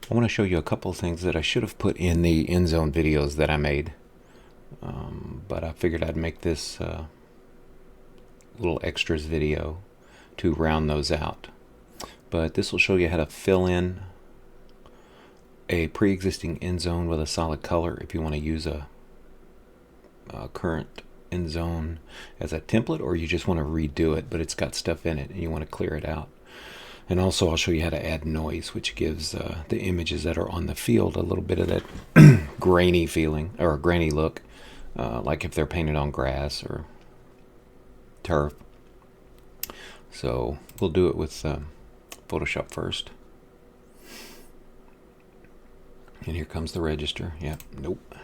I want to show you a couple of things that I should have put in the end zone videos that I made, but I figured I'd make this little extras video to round those out. But this will show you how to fill in a pre-existing end zone with a solid color if you want to use a current end zone as a template, or you just want to redo it but it's got stuff in it and you want to clear it out. And also I'll show you how to add noise, which gives the images that are on the field a little bit of that grainy feeling, or a grainy look, like if they're painted on grass or turf. So we'll do it with Photoshop first. And here comes the register. Yep, nope.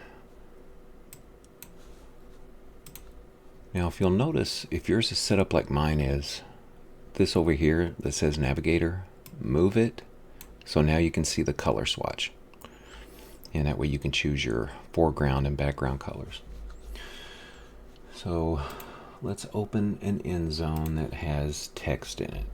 Now if you'll notice, if yours is set up like mine is, this over here that says navigator, move it so now you can see the color swatch, and that way you can choose your foreground and background colors. So let's open an end zone that has text in it.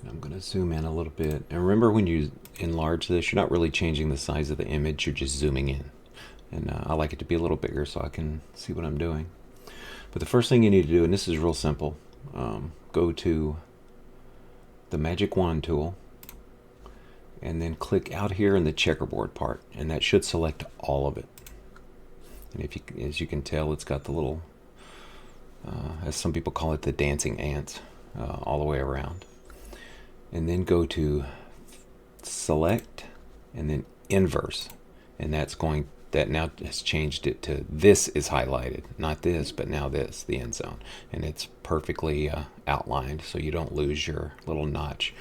And I'm going to zoom in a little bit, and remember, when you enlarge this, you're not really changing the size of the image, you're just zooming in. And I like it to be a little bigger so I can see what I'm doing. But the first thing you need to do, and this is real simple, go to the magic wand tool and then click out here in the checkerboard part, and that should select all of it. And if you, as you can tell, it's got the little, as some people call it, the dancing ants all the way around. And then go to select and then inverse, and that's going, that now has changed it to this is highlighted, not this, but now this, the end zone, and it's perfectly outlined so you don't lose your little notch.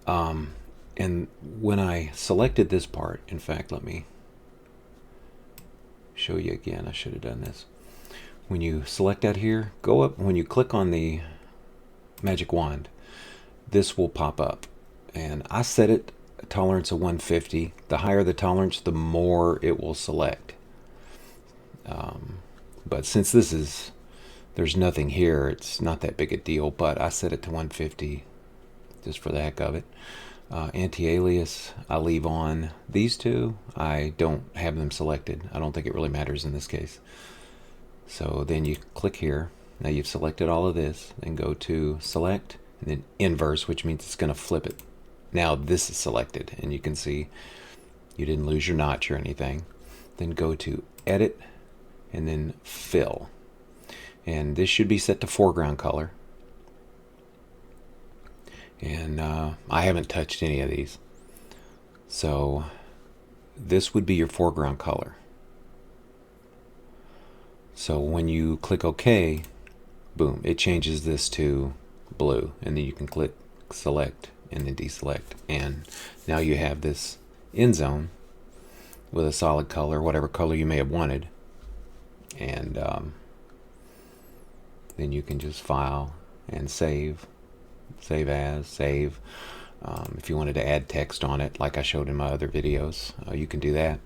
And when I selected this part, in fact, let me show you again. I should have done this. When you select out here, go up, when you click on the magic wand, this will pop up, and I set it a tolerance of 150. The higher the tolerance, the more it will select. But since this is, there's nothing here, it's not that big a deal, but I set it to 150 just for the heck of it. Anti-alias I leave on. These two, I don't have them selected. I don't think it really matters in this case. So then you click here. Now you've selected all of this, then go to select and then inverse, which means it's going to flip it. Now this is selected, and you can see you didn't lose your notch or anything. Then go to edit and then fill, and this should be set to foreground color. And I haven't touched any of these, so this would be your foreground color. So when you click OK, boom, it changes this to blue, and then you can click select and then deselect, and now you have this end zone with a solid color, whatever color you may have wanted. And then you can just file and save as, save. If you wanted to add text on it like I showed in my other videos, you can do that.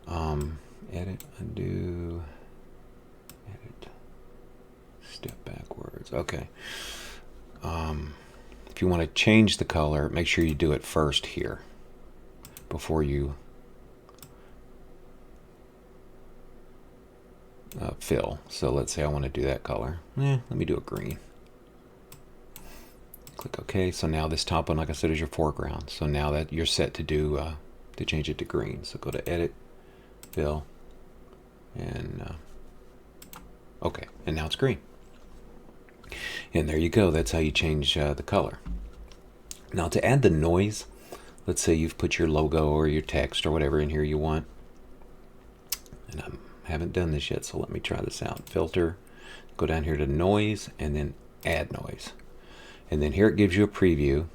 Edit, undo, edit, step backwards. Okay. If you want to change the color, make sure you do it first here before you fill. So let's say I want to do that color. Let me do a green. Click OK. So now this top one, like I said, is your foreground. So now that you're set to do to change it to green. So go to edit, fill, and OK. And now it's green. And there you go. That's how you change the color. Now to add the noise, let's say you've put your logo or your text or whatever in here you want. And I haven't done this yet, so let me try this out. Filter, go down here to noise, and then add noise. And then here it gives you a preview.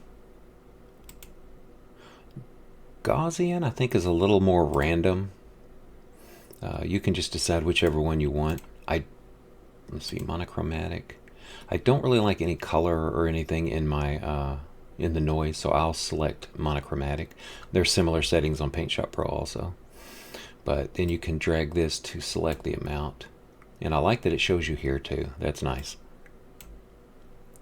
Gaussian, I think, is a little more random. You can just decide whichever one you want. Let's see, monochromatic. I don't really like any color or anything in my in the noise, so I'll select monochromatic. There's similar settings on Paintshop Pro also. But then you can drag this to select the amount. And I like that it shows you here too. That's nice.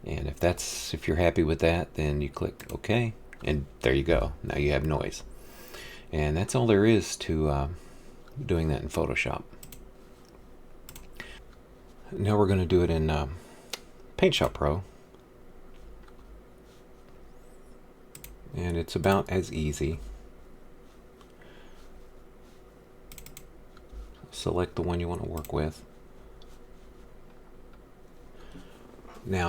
And if you're happy with that, then you click OK, and there you go. Now you have noise. And that's all there is to doing that in Photoshop. Now we're going to do it in Paintshop Pro. And it's about as easy. Select the one you want to work with. Now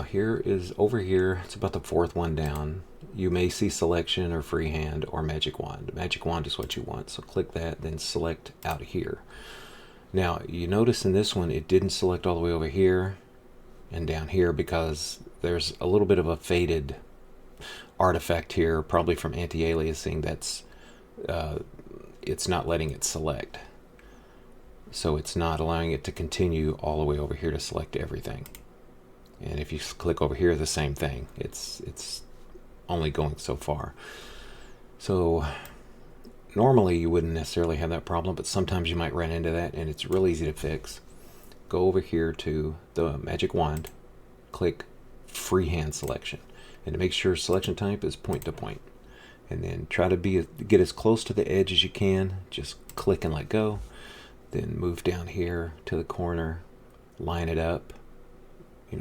over here, it's about the fourth one down. You may see selection or freehand or magic wand. Magic wand is what you want, so click that, then select out here. Now you notice in this one it didn't select all the way over here and down here because there's a little bit of a faded artifact here, probably from anti-aliasing. That's it's not letting it select, so it's not allowing it to continue all the way over here to select everything. And if you click over here, the same thing. It's only going so far. So normally you wouldn't necessarily have that problem, but sometimes you might run into that, and it's real easy to fix. Go over here to the magic wand, click freehand selection, and to make sure selection type is point to point. And then try to get as close to the edge as you can. Just click and let go. Then move down here to the corner, line it up,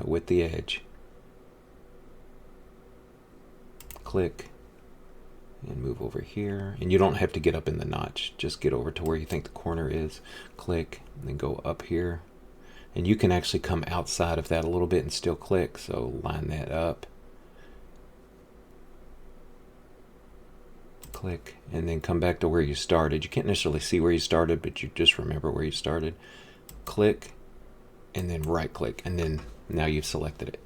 with the edge. Click and move over here. And you don't have to get up in the notch. Just get over to where you think the corner is. Click and then go up here. And you can actually come outside of that a little bit and still click. So line that up. Click and then come back to where you started. You can't necessarily see where you started, but you just remember where you started. Click and then right click, and then now you've selected it.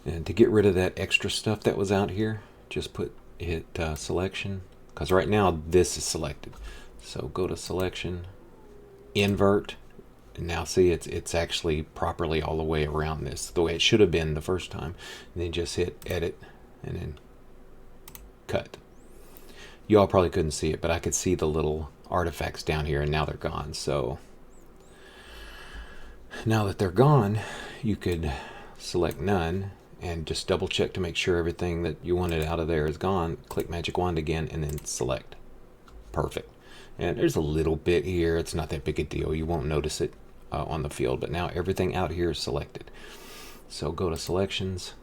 And to get rid of that extra stuff that was out here, just hit selection, because right now this is selected. So go to selection, invert, and now see it's actually properly all the way around this, the way it should have been the first time. And then just hit edit and then cut. You all probably couldn't see it, but I could see the little artifacts down here, and now they're gone. So now that they're gone, you could select none and just double check to make sure everything that you wanted out of there is gone. Click magic wand again and then select. Perfect. And there's a little bit here. It's not that big a deal. You won't notice it on the field, but now everything out here is selected. So go to selections,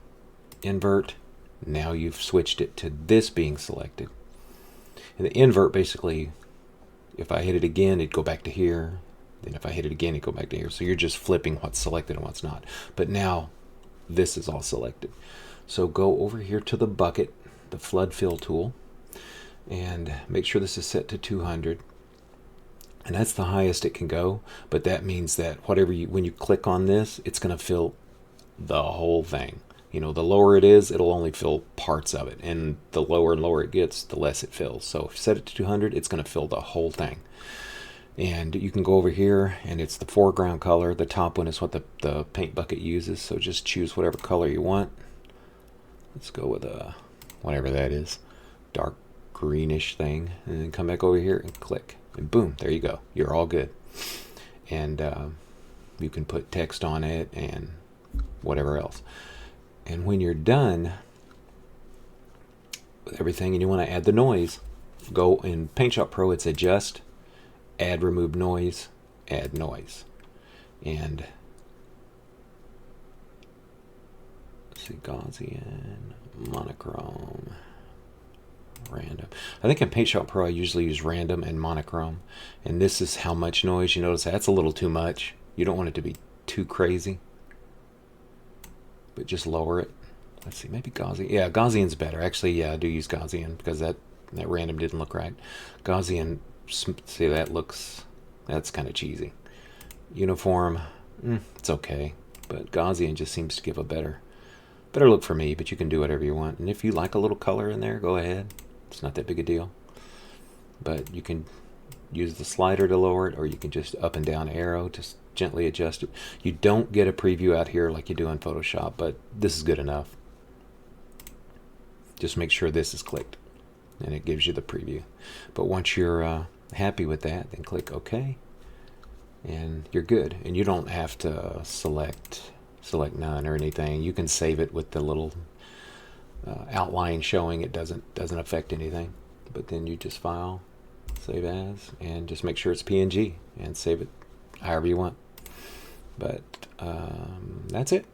invert. Now you've switched it to this being selected. And the invert, basically, if I hit it again, it'd go back to here. Then if I hit it again, it'd go back to here. So you're just flipping what's selected and what's not. But now this is all selected. So go over here to the bucket, the flood fill tool, and make sure this is set to 200. And that's the highest it can go. But that means that when you click on this, it's going to fill the whole thing. The lower it is, it'll only fill parts of it, and the lower and lower it gets, the less it fills. So if you set it to 200, it's going to fill the whole thing. And you can go over here, and it's the foreground color. The top one is what the paint bucket uses, so just choose whatever color you want. Let's go with whatever that is, dark greenish thing, and then come back over here and click, and boom, there you go. You're all good. And you can put text on it and whatever else. And when you're done with everything and you want to add the noise, go in Paintshop Pro, it's adjust, add remove noise, add noise. And let's see, Gaussian, monochrome, random. I think in Paintshop Pro I usually use random and monochrome. And this is how much noise. You notice that's a little too much. You don't want it to be too crazy, but just lower it. Let's see, maybe Gaussian. Yeah, Gaussian's better. Actually, yeah, I do use Gaussian because that random didn't look right. Gaussian, see, that's kind of cheesy. Uniform, it's okay, but Gaussian just seems to give a better look for me, but you can do whatever you want. And if you like a little color in there, go ahead. It's not that big a deal. But you can use the slider to lower it, or you can just up and down arrow to gently adjust it. You don't get a preview out here like you do in Photoshop, but this is good enough. Just make sure this is clicked, and it gives you the preview. But once you're happy with that, then click OK, and you're good. And you don't have to select select none or anything. You can save it with the little outline showing. It doesn't affect anything. But then you just file, save as, and just make sure it's PNG and save it however you want. But that's it.